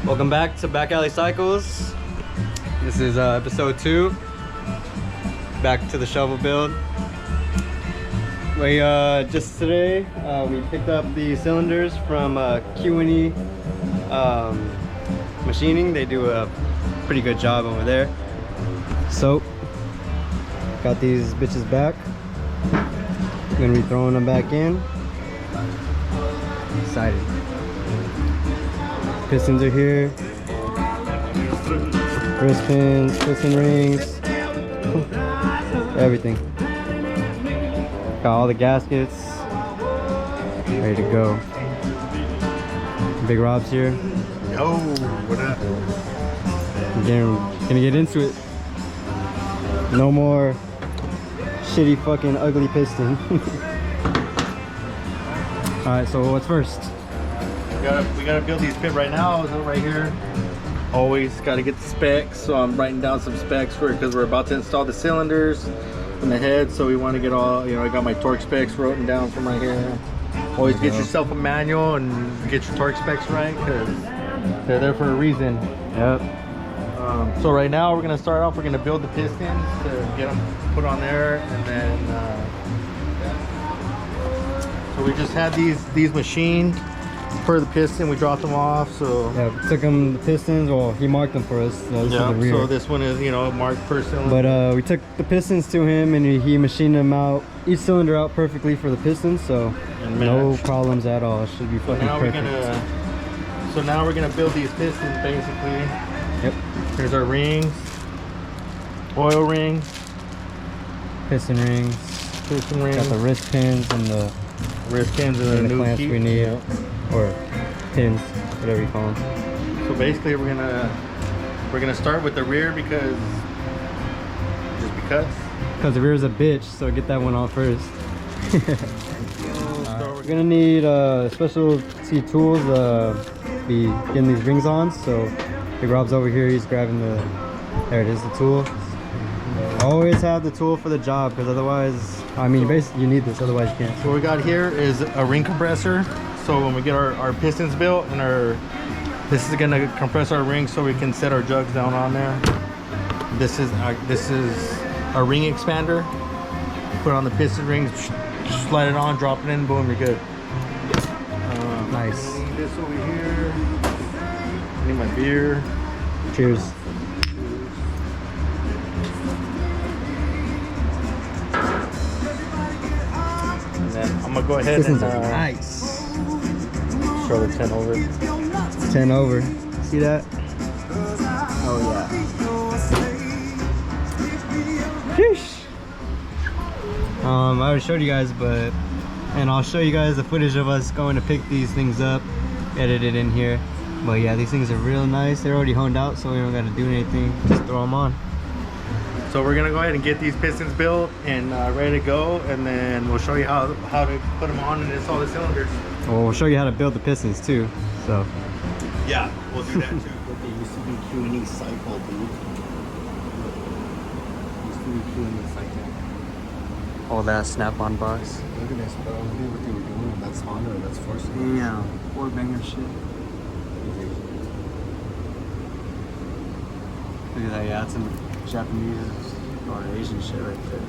Welcome back to Back Alley Cycles. This is episode 2. Back to the shovel build. We just today we picked up the cylinders from Q&E machining. They do a pretty good job over there. So got these bitches back. Gonna be throwing them back in. Excited. Pistons are here. Wrist pins, piston rings, everything. Got all the gaskets ready to go. Big Rob's here. Yo, what up? Gonna get into it. No more shitty fucking ugly piston. Alright, so what's first? We gotta build these pit right now. So right here. Always gotta get the specs. So I'm writing down some specs for it because we're about to install the cylinders and the head. So we want to get all, you know, I got my torque specs written down from right here. Always get yourself a manual and get your torque specs right because they're there for a reason. Yep. So right now we're gonna start off. We're gonna build the pistons to get them put on there, and then so we just had these machined for the piston. We dropped them off. So yeah, we took him the pistons. Well, he marked them for us. So this is the rear. So this one is, you know, marked per cylinder. But we took the pistons to him and he machined them out, each cylinder out perfectly for the pistons. So no problems at all. It should be fucking perfect. So now we're gonna build these pistons basically. Yep. Here's our rings, oil rings, piston rings. Got the wrist pins and the the new clamps we need, or pins, whatever you call them. So basically, we're gonna start with the rear because the rear is a bitch. So get that one off first. We're gonna need specialty tools. Be getting these rings on. So Big Rob's over here. He's grabbing there it is, the tool. Always have the tool for the job, because otherwise, I mean, basically you need this, otherwise you can't. So what we got here is a ring compressor. So when we get our pistons built, and this is gonna compress our rings so we can set our jugs down on there. This is our ring expander. Put on the piston rings, slide it on, drop it in, boom, you're good. Nice. I need this over here. I need my beer. Cheers. I'm gonna go ahead and nice. show the 10 over. 10 over. See that? Oh yeah. Sheesh. I already showed you guys, and I'll show you guys the footage of us going to pick these things up, edit it in here. But yeah, these things are real nice. They're already honed out, so we don't got to do anything. Just throw them on. So we're gonna go ahead and get these pistons built and ready to go, and then we'll show you how to put them on and install the cylinders. Well, we'll show you how to build the pistons too. So yeah, we'll do that too. They used to be Q&E cycle, dude. Used to be Q&E cycle. all that snap-on box. Look at this, bro. Look at what they were doing. That's Honda. That's force. Yeah, 4-banger shit. Look at that. Yeah, that's some Japanese or Asian shit right there.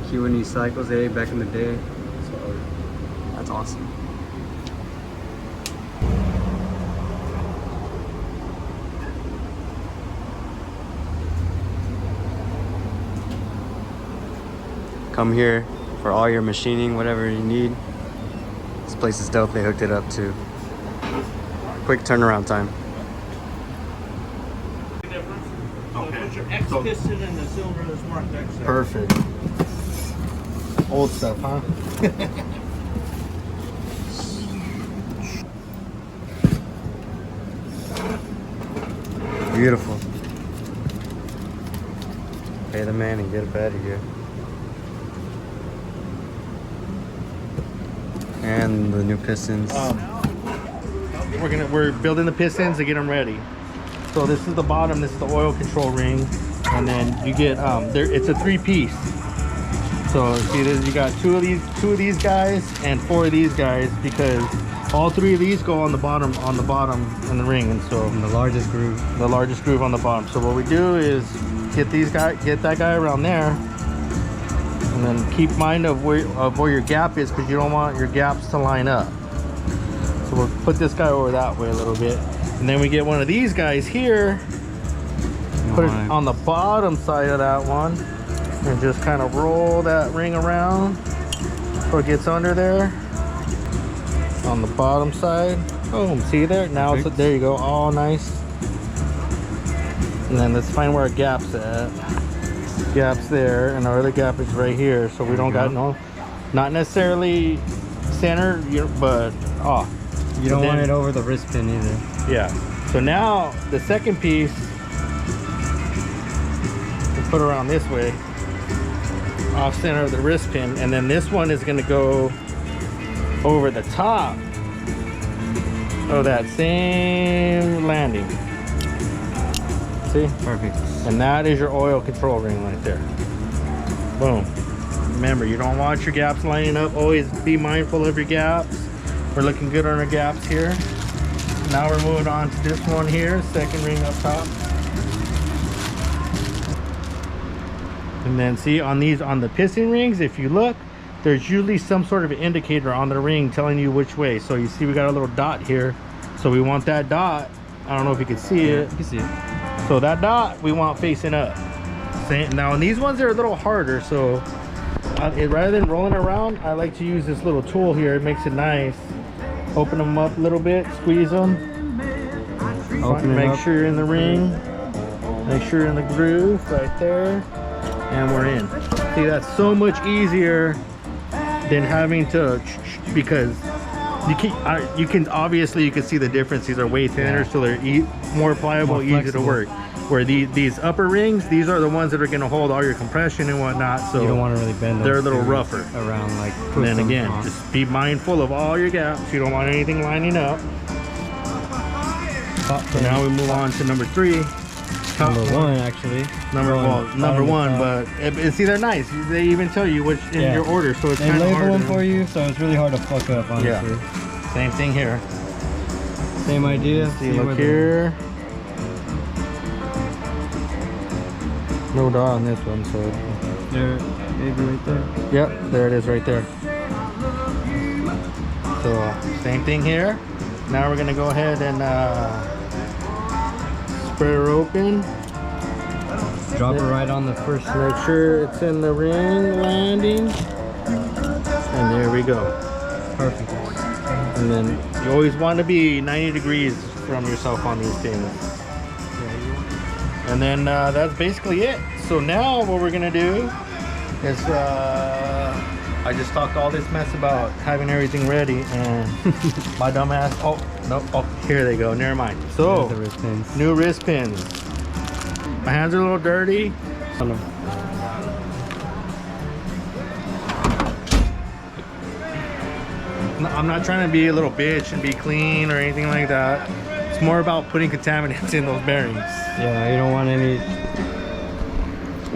Q&E cycles, back in the day. That's awesome. Come here for all your machining, whatever you need. This place is dope. They hooked it up too. Quick turnaround time. Okay. Your X piston and the cylinder that's marked X. Perfect. Old stuff, huh? Beautiful. Pay the man and get up out of here. And the new pistons. We're building the pistons to get them ready. So this is the bottom. This is the oil control ring, and then you get it's a 3-piece. So see, you got two of these guys and 4 of these guys, because All three of these go on the bottom in the ring, and so And the largest groove. the largest groove on the bottom. So what we do is get that guy around there, and then keep mind of where your gap is, because you don't want your gaps to line up. So we'll put this guy over that way a little bit, and then we get one of these guys here, put it on the bottom side of that one, and just kind of roll that ring around so it gets under there on the bottom side. Boom, see there? Now it's, there you go, all nice. And then let's find where our gap's at. Gap's there, and our other gap is right here, so we don't got no, not necessarily center, but off. You don't want it over the wrist pin either. Yeah. So now the second piece, we'll put around this way, off center of the wrist pin, and then this one is going to go over the top of that same landing. See? Perfect. And that is your oil control ring right there. Boom. Remember, you don't want your gaps lining up. Always be mindful of your gaps. We're looking good on our gaps here. Now we're moving on to this one here, second ring up top. And then see on these, on the piston rings, if you look, there's usually some sort of indicator on the ring telling you which way. So you see we got a little dot here. So we want that dot. I don't know if you can see it. You can see it. So that dot we want facing up. Now, and these ones are a little harder, so rather than rolling around, I like to use this little tool here. It makes it nice. Open them up a little bit, squeeze them. Make sure you're in the ring. Make sure you're in the groove right there. And we're in. See, that's so much easier than having to, because you can obviously you can see the difference. These are way thinner, so they're more pliable, easier to work. Where these upper rings, these are the ones that are going to hold all your compression and whatnot. So you don't want to really bend them. They're a little rougher around, like. And then again, just be mindful of all your gaps. You don't want anything lining up. So now we move on to number 3. Number 1, actually. Number one, but see, they're nice. They even tell you which in your order, so it's kind of hard. They label them for you, so it's really hard to fuck up, honestly. Yeah. Same thing here. Same idea. See, look here. No dot on this one, so there, maybe right there. Yep, there it is right there. So same thing here. Now we're gonna go ahead and spread her open. Drop it right on the first. Make sure it's in the ring landing, and there we go. Perfect. And then you always want to be 90 degrees from yourself on these things. And then that's basically it. So now what we're gonna do is I just talked all this mess about having everything ready, and my dumb ass, oh no, oh, here they go, never mind. So the wrist pins. New wrist pins. My hands are a little dirty. I'm not trying to be a little bitch and be clean or anything like that. It's more about putting contaminants in those bearings. Yeah, you don't want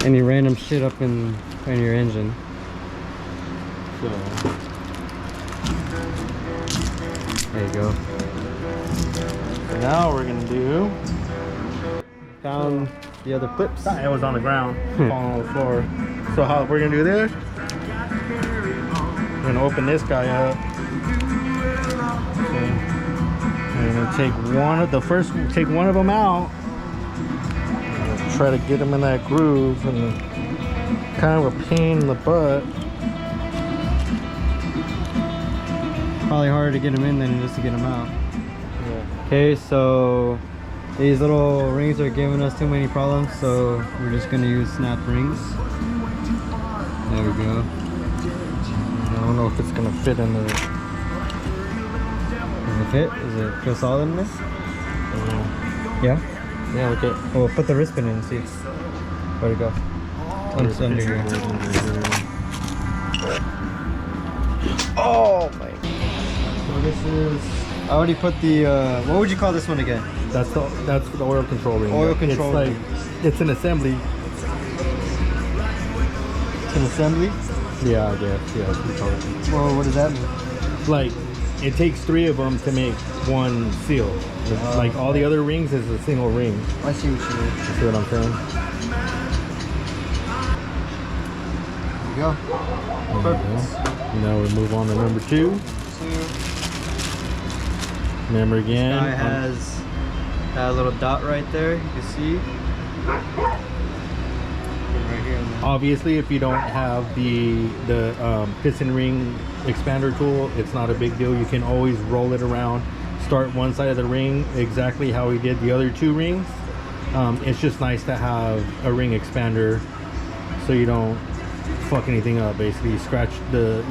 any random shit up in your engine. So there you go. So now we're gonna do. Found the other clips. It was on the ground, falling on the floor. So how we're gonna do this? We're gonna open this guy up. Okay. And then take one of them out. Try to get them in that groove, and kind of a pain in the butt. Probably harder to get them in than just to get them out. Yeah. Okay, so these little rings are giving us too many problems, so we're just gonna use snap rings. There we go. I don't know if it's gonna fit in there. Does it fit? Does it feel solid in this? Yeah? Yeah, look at. Oh, we'll put the wrist pin in and see. Where'd it go? It's under here. Oh my. So this is. I already put the. What would you call this one again? That's the oil control ring. Oil control It's ring. like it's an assembly. It's an assembly? Yeah, I guess. Yeah. Well, what does that mean? Like it takes 3 of them to make one seal. Like all the other rings is a single ring. I see what you mean. You see what I'm saying? There you go. Perfect. Now we move on to number 2. Remember again. This guy has that little dot right there. You can see. Right here. Obviously, if you don't have the piston ring expander tool, it's not a big deal. You can always roll it around, start one side of the ring exactly how we did the other 2 rings. It's just nice to have a ring expander so you don't fuck anything up. Basically, you scratch the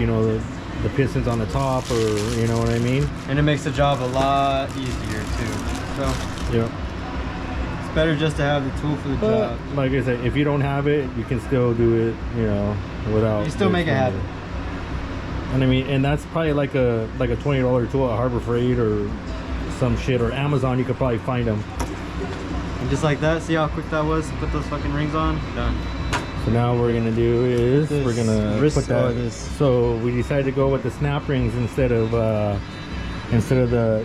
the pistons on the top, or you know what I mean. And it makes the job a lot easier too. So Yeah. it's better just to have the tool for the But job. like I said, if you don't have it, you can still do it, without. You still the make it expander. happen. And I mean, and that's probably like a $20 tool at Harbor Freight or some shit, or Amazon. You could probably find them. And just like that, see how quick that was to put those fucking rings on? Done. So now what we're gonna do is This we're gonna wrist- put that. or this- So we decided to go with the snap rings instead of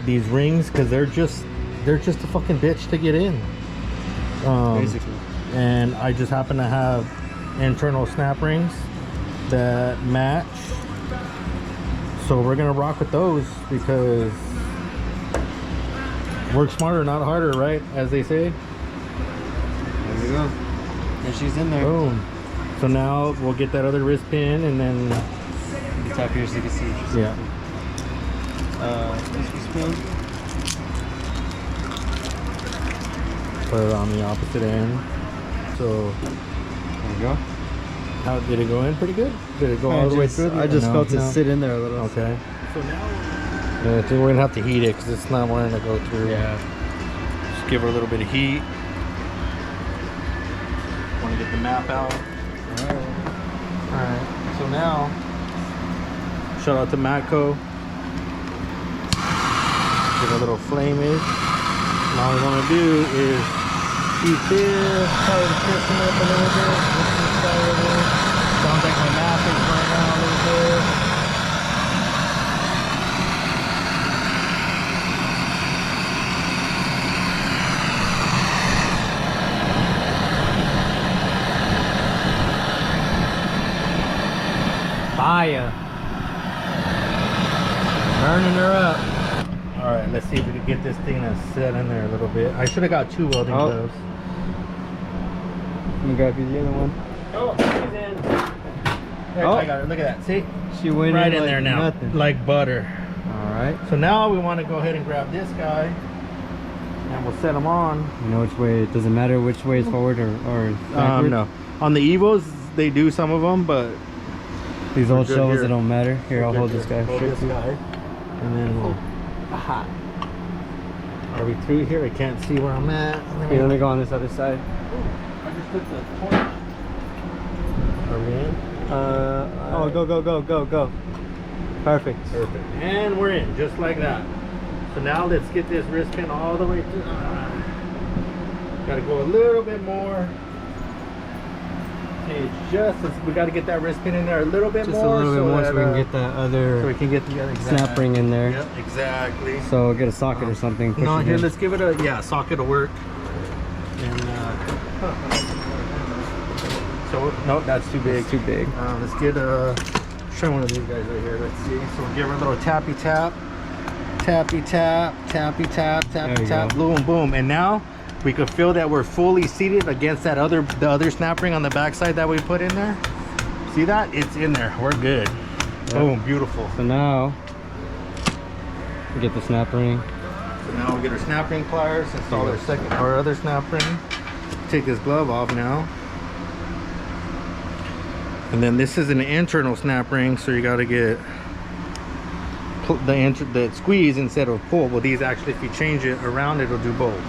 these rings, because they're just a fucking bitch to get in. Basically. And I just happen to have internal snap rings that match. So we're gonna rock with those because work smarter, not harder, right? As they say. There we go. And she's in there. Boom. So now we'll get that other wrist pin, and then You can tap here so you can see. yeah. This was spin. Put it on the opposite end. So There we go. how did it go in? Pretty good. Did it go all the way through? I just No? felt it No? sit in there a little. Okay. So now I think we're gonna have to heat it because it's not wanting to go through. Yeah. Just give her a little bit of heat. Want to get the map out. Alright. So now, shout out to Matco. Give it a little flamage. And all we want to do is heat this, try to piston up a little bit. This side of it. Sounds like my map is right now a little bit. Fire. Burning her up. All right, let's see if we can get this thing to set in there a little bit. I should have got 2 welding gloves. Let me grab you the other one. Oh, she's in. There, Oh. I got it. Look at that. See? She went Right in like there now. Nothing. Like butter. All right. So now we want to go ahead and grab this guy. And we'll set him on. You know which way? It doesn't matter which way is forward or backward. No. On the Evos, they do some of them, but These We're old good shovels, here. it don't matter. Here, I'll We're hold good this here. guy. Hold this guy. And then we'll... Aha. Are we through here? I can't see where I'm at. Here, let me go on this other side. I just took the torch. Are we in? Oh, go. Perfect. Perfect. And we're in, just like that. So now let's get this wrist pin all the way through. Gotta go a little bit more. It's just, we gotta get that wrist pin in there a little bit Just more. a little bit more so we that, can get that other so we can get the other snap ring in there. Yep, exactly. So get a socket or something. push No, it here, in. let's give it a, socket will work. And, so, no, that's too big. It's too big. Let's get try one of these guys right here. Let's see. So we'll give her a little tappy tap, tappy tap, tappy tap, There tappy you tap, go. boom, boom. And now we could feel that we're fully seated against that the other snap ring on the back side that we put in there. See that? It's in there. We're good. Boom, beautiful. So now, we get the snap ring. So now we'll get our snap ring pliers, install our other snap ring. Take this glove off now. And then this is an internal snap ring, so you got to get the squeeze instead of pull. Well, these actually, if you change it around, it'll do both.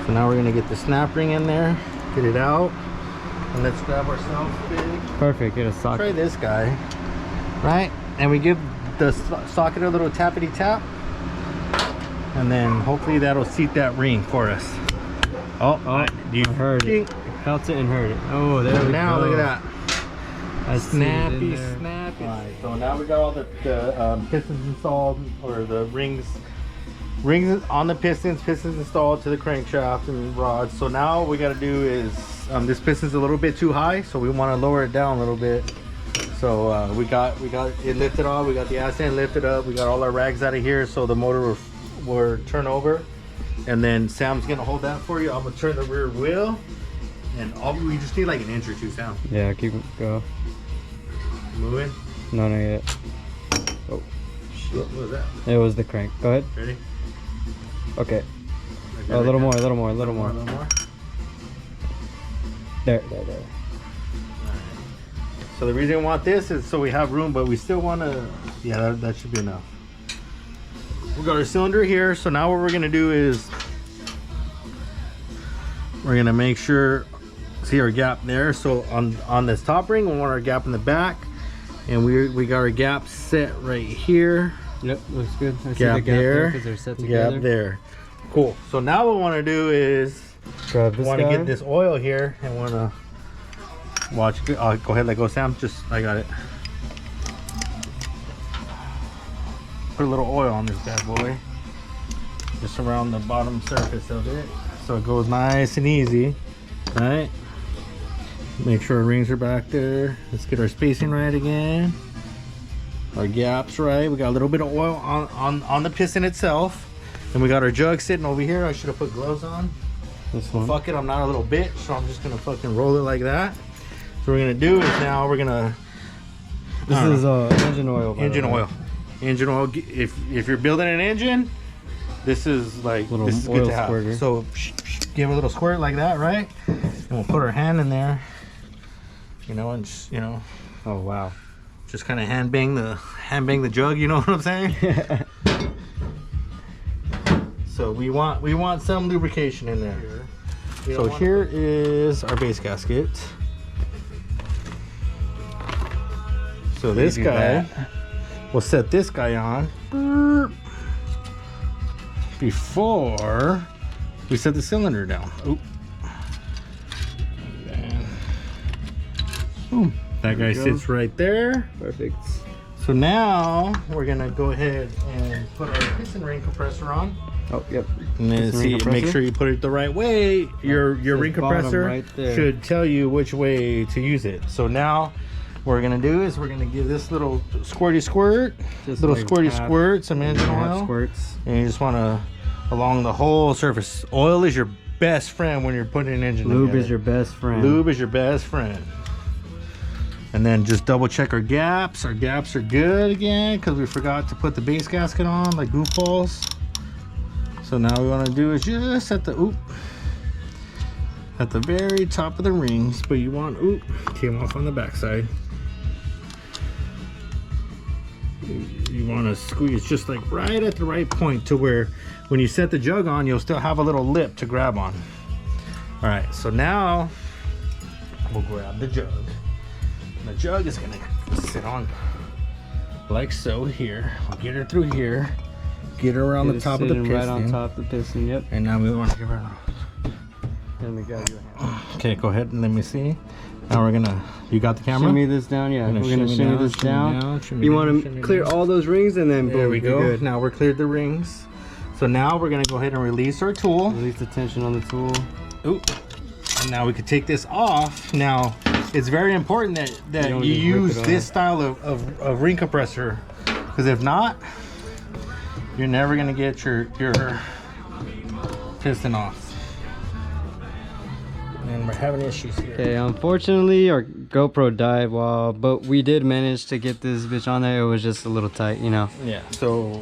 So now we're gonna get the snap ring in there, get it out, and let's grab ourselves a big. Perfect. Get a Try socket. this guy, right? And we give the socket a little tappity tap, and then hopefully that'll seat that ring for us. Oh, You heard it. Felt it and heard it. Oh, there we Now go. look at that. I see it in Snappy, there. snappy. so now we got all the pistons installed, or the rings on the pistons installed to the crankshaft and rods. So now what we got to do is this piston's a little bit too high, so we want to lower it down a little bit. So we got it lifted off, we got the ass end lifted up, we got all our rags out of here, so the motor will turn over, and then Sam's gonna hold that for you. I'm gonna turn the rear wheel, and we just need like an inch or two, Sam. Yeah, keep go. Moving. No, not yet. Oh, What was that? it was the crank. Go ahead. Ready? Okay. Okay, Oh, a little right more, now. a little more, a little more. A little more. There. So the reason we want this is so we have room, but we still want to, yeah, that should be enough. We got our cylinder here, so now what we're gonna do is we're gonna make sure, see our gap there. So on this top ring, we want our gap in the back, and we got our gap set right here. Yep, looks good. I see Gap the gap there, because they're set together. gap there. Cool. So now what we want to do is Grab this want to guy. get this oil here, and want to watch. Go ahead, let go, Sam. I got it. Put a little oil on this bad boy, just around the bottom surface of it, so it goes nice and easy. All right. Make sure our rings are back there. Let's get our spacing right again. Our gaps right. We got a little bit of oil on the piston itself, and we got our jug sitting over here. I should have put gloves on. This one. Fuck it, I'm not a little bitch, so I'm just gonna fucking roll it like that. So what we're gonna do is now we're gonna. This is engine oil. by the Engine way. oil. Engine oil. If you're building an engine, this is like Little this is oil good to have. squirter. So give a little squirt like that, right? And we'll put our hand in there. You know, and just, Oh wow. just kind of hand bang the jug. You know what I'm saying? So we want some lubrication in there. So here is our base gasket. So this do guy, that. we'll set this guy on before we set the cylinder down. Oop. And boom. That guy we go. sits right there. Perfect. So now we're gonna go ahead and put our piston ring compressor on. Oh yep. And then Piston ring make compressor? sure you put it the right way. Your says ring bottom compressor right there. should tell you which way to use it. So now what we're gonna do is we're gonna give this little squirty squirt, Just little like squirty half- squirt, some engine Half oil. squirts. And you just wanna along the whole surface. Oil is your best friend when you're putting an engine Lube together. is your best friend. Lube is your best friend. And then just double check our gaps. Our gaps are good again because we forgot to put the base gasket on like goofballs. So now what we want to do is just at the very top of the rings, but you want came off on the backside. You want to squeeze just like right at the right point to where when you set the jug on, you'll still have a little lip to grab on. All right, so now we'll grab the jug. And the jug is gonna sit on like so here. We'll get her through here, get her around the top of the piston. Right on top of the piston. Yep. And now we want to give her. And we got you a hand. Okay, go ahead and let me see. Now we're gonna. You got the camera? Shimmy this down. Yeah. We're We're gonna shimmy this down. You want to clear all those rings and then boom. There we you're go. Good. Now we're cleared the rings. So now we're gonna go ahead and release our tool. Release the tension on the tool. Ooh. And now we can take this off. Now it's very important that don't you just rip use it this off. style of ring compressor, because if not, you're never gonna get your piston off. And we're having issues here. Okay, unfortunately our GoPro died but we did manage to get this bitch on there. It was just a little tight, you know. Yeah. So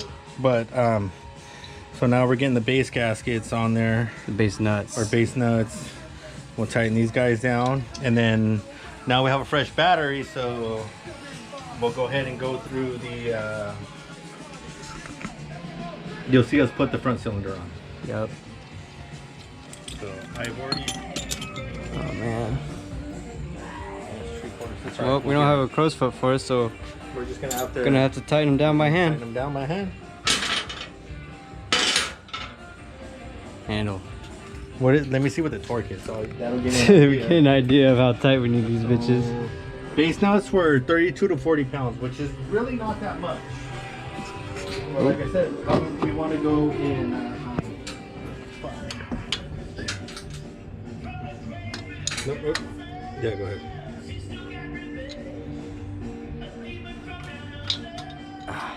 now we're getting the base gaskets on there, The base nuts. or base nuts. We'll tighten these guys down, and then now we have a fresh battery, so we'll go ahead and go through the you'll see us put the front cylinder on. Yep. So I've already Oh man. Well, we don't have a crow's foot for it, so we're just gonna have to tighten them down by tighten hand. them down by hand. Handle. Let me see what the torque is. So that'll give We get an idea of how tight we need these bitches. Base nuts were 32 to 40 pounds, which is really not that much. Well, like I said, we want to go in 5. Nope. Yeah, go ahead.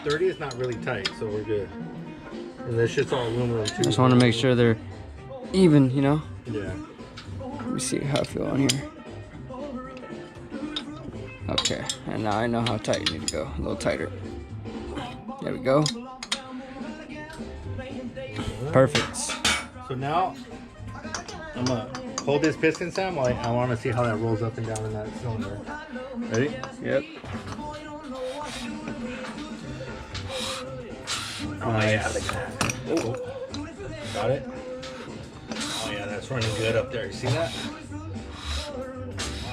$30 is not really tight, so we're good. And this shit's all aluminum too. Just want to make sure they're even, you know. Yeah. Let me see how I feel on here. Okay, and now I know how tight you need to go. A little tighter. There we go. Perfect. So now I'm gonna hold this piston, Sam. I want to see how that rolls up and down in that cylinder. Ready? Yep. Oh yeah, look at that. Oh. Got it? Oh yeah, that's running good up there. You see that?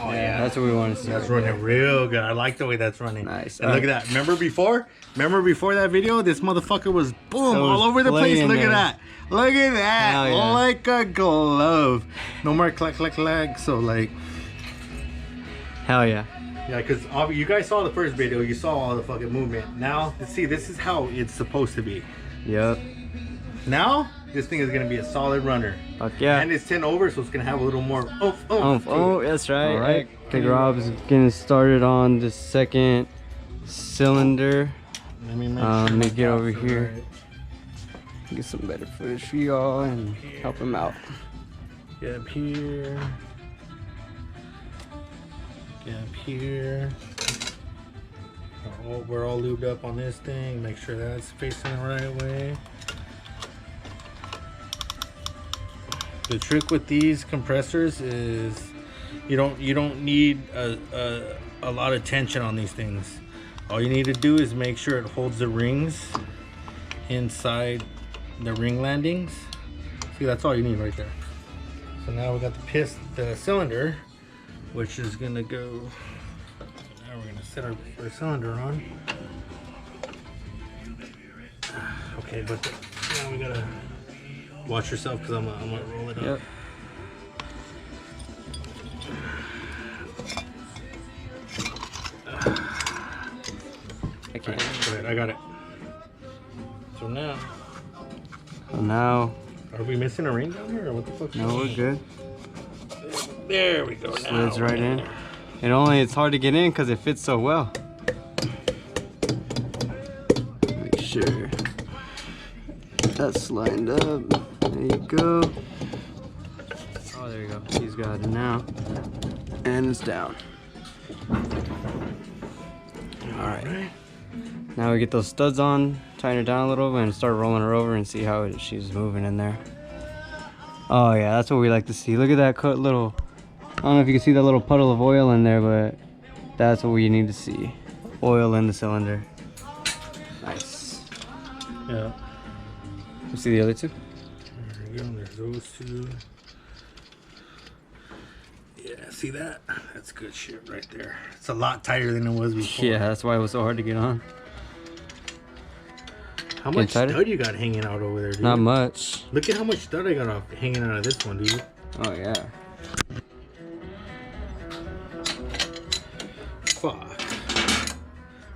Oh yeah. That's what we want to see. That's running real good. I like the way that's running. Nice. And look at that. Remember before that video? This motherfucker was boom all over the place. Look at that. Look at that. Hell yeah. Like a glove. No more clack clack clack. So like. Hell yeah. Yeah, because you guys saw the first video. You saw all the fucking movement. Now, see, this is how it's supposed to be. Yep. Now, this thing is going to be a solid runner. Fuck yeah. And it's 10 over, so it's going to have a little more oomph. Oh, that's right. All right. Big Rob's getting started on the second cylinder. Let me get over here. Right. Get some better footage for y'all and help him out. Get up here. Get up here. We're all lubed up on this thing. Make sure that's facing the right way. The trick with these compressors is you don't need a lot of tension on these things. All you need to do is make sure it holds the rings inside the ring landings. See, that's all you need right there. So now we got the cylinder, which is gonna go. Now we're gonna set our cylinder on. Okay, but now we gotta watch yourself because I'm gonna roll it up. Yep. I can't. Go ahead, I got it. So now. Are we missing a ring down here or what the fuck? No, we're good. There we go. Slides right in. And it's hard to get in because it fits so well. Make sure that's lined up. There you go. Oh, there you go. He's got it now. And it's down. Alright. Now we get those studs on, tighten her down a little and start rolling her over and see how she's moving in there. Oh yeah, that's what we like to see. Look at that little, I don't know if you can see that little puddle of oil in there, but that's what we need to see. Oil in the cylinder. Nice. Yeah. You see the other two? There we go. There's those two. Yeah, see that? That's good shit right there. It's a lot tighter than it was before. Yeah, that's why it was so hard to get on. How much stud you got hanging out over there, dude? Not much. Look at how much stud I got hanging out of this one, dude. Oh yeah. Fuck.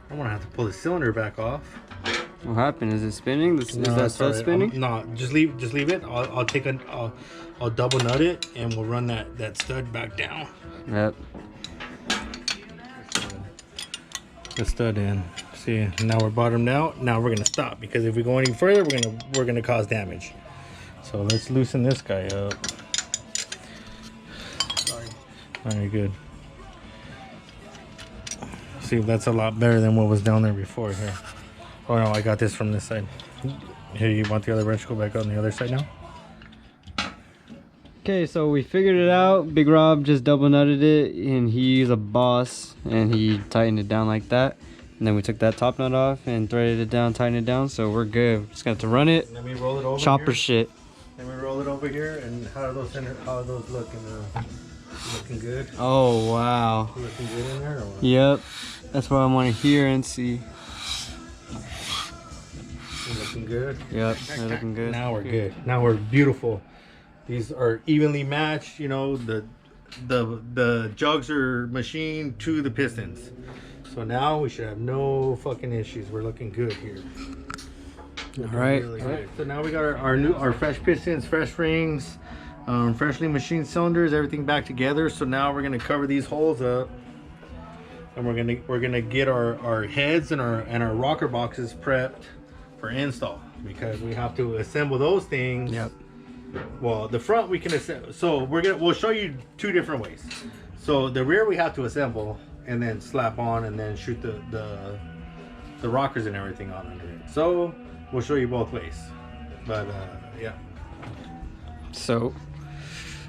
I'm gonna have to pull the cylinder back off. What happened? Is it spinning? Is that stud spinning? No, just leave it. I'll double nut it and we'll run that stud back down. Yep. The stud in. See, now we're bottomed out. Now we're gonna stop because if we go any further, we're gonna cause damage. So let's loosen this guy up. Sorry. All right, good. See, that's a lot better than what was down there before. Here. Oh no, I got this from this side. Here, you want the other wrench to go back on the other side now? Okay, so we figured it out. Big Rob just double nutted it, and he's a boss, and he tightened it down like that. And then we took that top nut off and threaded it down, tightened it down, so we're good. Just got to run it. Let me roll it over. Chopper here. shit. Let me roll it over here. And how are those looking? Looking good. Oh wow. Looking good in there. Or what? Yep. That's what I want to hear and see. Looking good. Yep, they're looking good. Now we're good. Now we're beautiful. These are evenly matched. You know, the the jugs are machined to the pistons. So now we should have no fucking issues. We're looking good here. All right. Really good. So now we got our fresh pistons, fresh rings, freshly machined cylinders, everything back together. So now we're gonna cover these holes up, and we're gonna get our heads and our rocker boxes prepped for install, because we have to assemble those things. Yep. Well, the front we can assemble. So we'll show you two different ways. So the rear we have to assemble and then slap on and then shoot the rockers and everything on under it. So we'll show you both ways. But yeah. So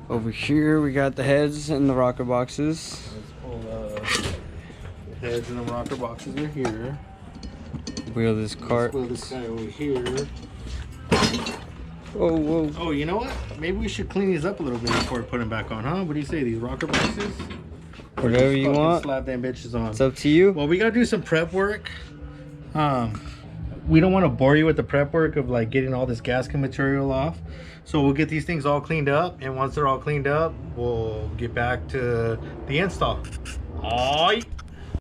over here we got the heads and the rocker boxes. Let's pull the heads and the rocker boxes are here. Wheel this cart. Let's put this guy over here. Oh, whoa. Oh, you know what? Maybe we should clean these up a little bit before we put them back on, huh? What do you say? These rocker boxes? Whatever you Fucking want. Slap them bitches on. It's up to you. Well, we gotta do some prep work. We don't want to bore you with the prep work of like getting all this gasket material off. So we'll get these things all cleaned up, and once they're all cleaned up, we'll get back to the install. Alright.